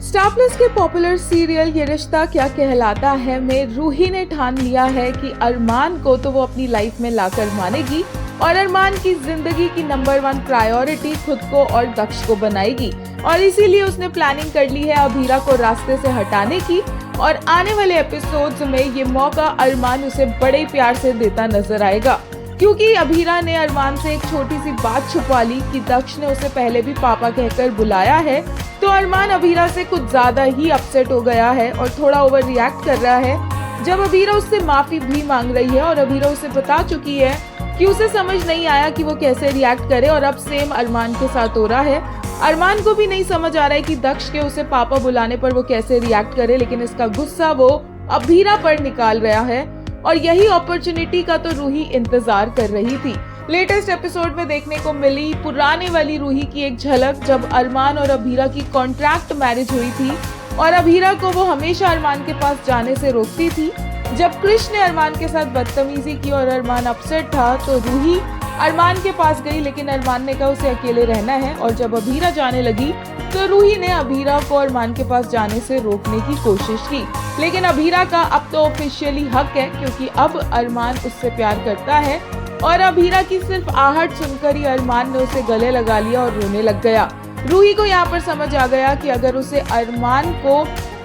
Star plus के popular serial ये रिश्ता क्या कहलाता है में रूही ने ठान लिया है कि अरमान को तो वो अपनी लाइफ में लाकर मानेगी और अरमान की जिंदगी की नंबर 1 प्रायोरिटी खुद को और दक्ष को बनाएगी। और इसीलिए उसने प्लानिंग कर ली है अभीरा को रास्ते से हटाने की। और आने वाले एपिसोड्स में ये मौका अरमान उसे बड़े प्यार से देता नजर आएगा, क्योंकि अभीरा ने अरमान से एक छोटी सी बात छुपा ली कि दक्ष ने उसे पहले भी पापा कहकर बुलाया है। तो अरमान अभीरा से कुछ ज्यादा ही अपसेट हो गया है और थोड़ा ओवर रिएक्ट कर रहा है, जब अभीरा उससे माफी भी मांग रही है और अभीरा उसे बता चुकी है कि उसे समझ नहीं आया कि वो कैसे रिएक्ट करे। और अब सेम अरमान के साथ हो रहा है। अरमान को भी नहीं समझ आ रहा है कि दक्ष के उसे पापा बुलाने पर वो कैसे रिएक्ट करे, लेकिन इसका गुस्सा वो अभीरा पर निकाल रहा है। और यही अपॉर्चुनिटी का तो रूही इंतजार कर रही थी। लेटेस्ट एपिसोड में देखने को मिली पुराने वाली रूही की एक झलक, जब अरमान और अभीरा की कॉन्ट्रैक्ट मैरिज हुई थी और अभीरा को वो हमेशा अरमान के पास जाने से रोकती थी। जब कृष्ण ने अरमान के साथ बदतमीजी की और अरमान अपसेट था तो रूही अरमान के पास गई, लेकिन अरमान ने कहा उसे अकेले रहना है। और जब अभीरा जाने लगी तो रूही ने अभीरा को अरमान के पास जाने से रोकने की कोशिश की, लेकिन अभीरा का अब तो ऑफिशियली हक है, क्योंकि अब अरमान उससे प्यार करता है। और अभीरा की सिर्फ आहट सुनकर ही अरमान ने उसे गले लगा लिया और रोने लग गया। रूही को यहाँ पर समझ आ गया कि अगर उसे अरमान को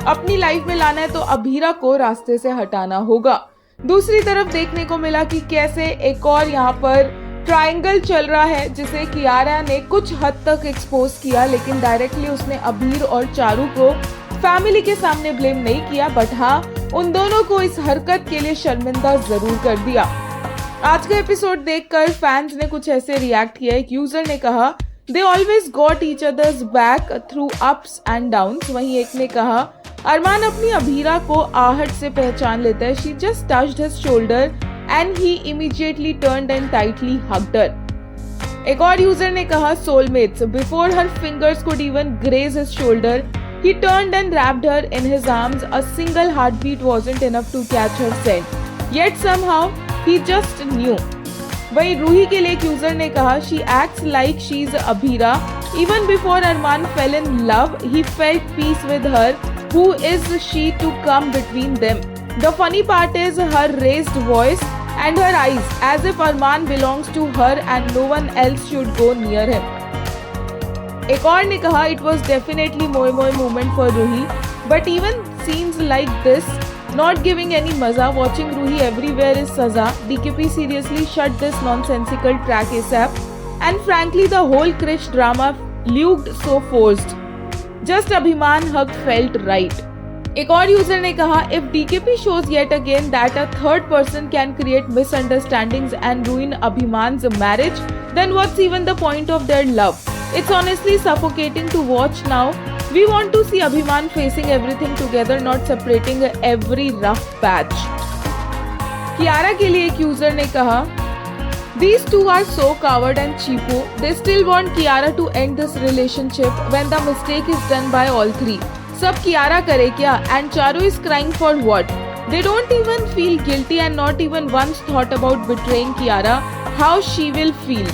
अपनी लाइफ में लाना है तो अभीरा को रास्ते से हटाना होगा। दूसरी तरफ देखने को मिला कि कैसे एक और यहाँ पर ट्रायंगल चल रहा है, जिसे कियारा ने कुछ हद तक एक्सपोज किया, लेकिन डायरेक्टली उसने अभीर और चारू को फैमिली के सामने ब्लेम नहीं किया, बट हाँ उन दोनों को इस हरकत के लिए शर्मिंदा जरूर कर दिया। आज का एपिसोड देखकर फैंस ने कुछ ऐसे रिएक्ट किया। एक यूजर ने कहा they always got each others back through ups and downs. वहीं एक ने कहा अरमान अपनी अभीरा को आहट से पहचान लेता है। She just touched his shoulder and he immediately turned and tightly hugged her. एक और यूजर ने कहा soulmates. Before her fingers could even graze his shoulder, he turned and wrapped her in his arms. A single heartbeat wasn't enough to catch her scent. Yet somehow he just knew. वहीं रूही के लिए एक user ने कहा she acts like she's Abhira. Even before Arman fell in love, he felt peace with her. Who is she to come between them? The funny part is her raised voice and her eyes, as if Arman belongs to her and no one else should go near him. एक और ने कहा it was definitely moy moy moment for Ruhi, but even scenes like this not giving any maza. Watching Ruhi everywhere is saza. DKP seriously shut this nonsensical track ASAP, and frankly the whole Krish drama looked so forced. Just Abhiman hug felt right. एक और user ने कहा if DKP shows yet again that a third person can create misunderstandings and ruin Abhiman's marriage, then what's even the point of their love? It's honestly suffocating to watch now. We want to see Abhiman facing everything together, not separating every rough patch. Kiara के लिए एक user ने कहा These two are so coward and cheapo. They still want Kiara to end this relationship when the mistake is done by all three. सब कियारा करे क्या? And Charu is crying for what? They don't even feel guilty and not even once thought about betraying Kiara. How she will feel?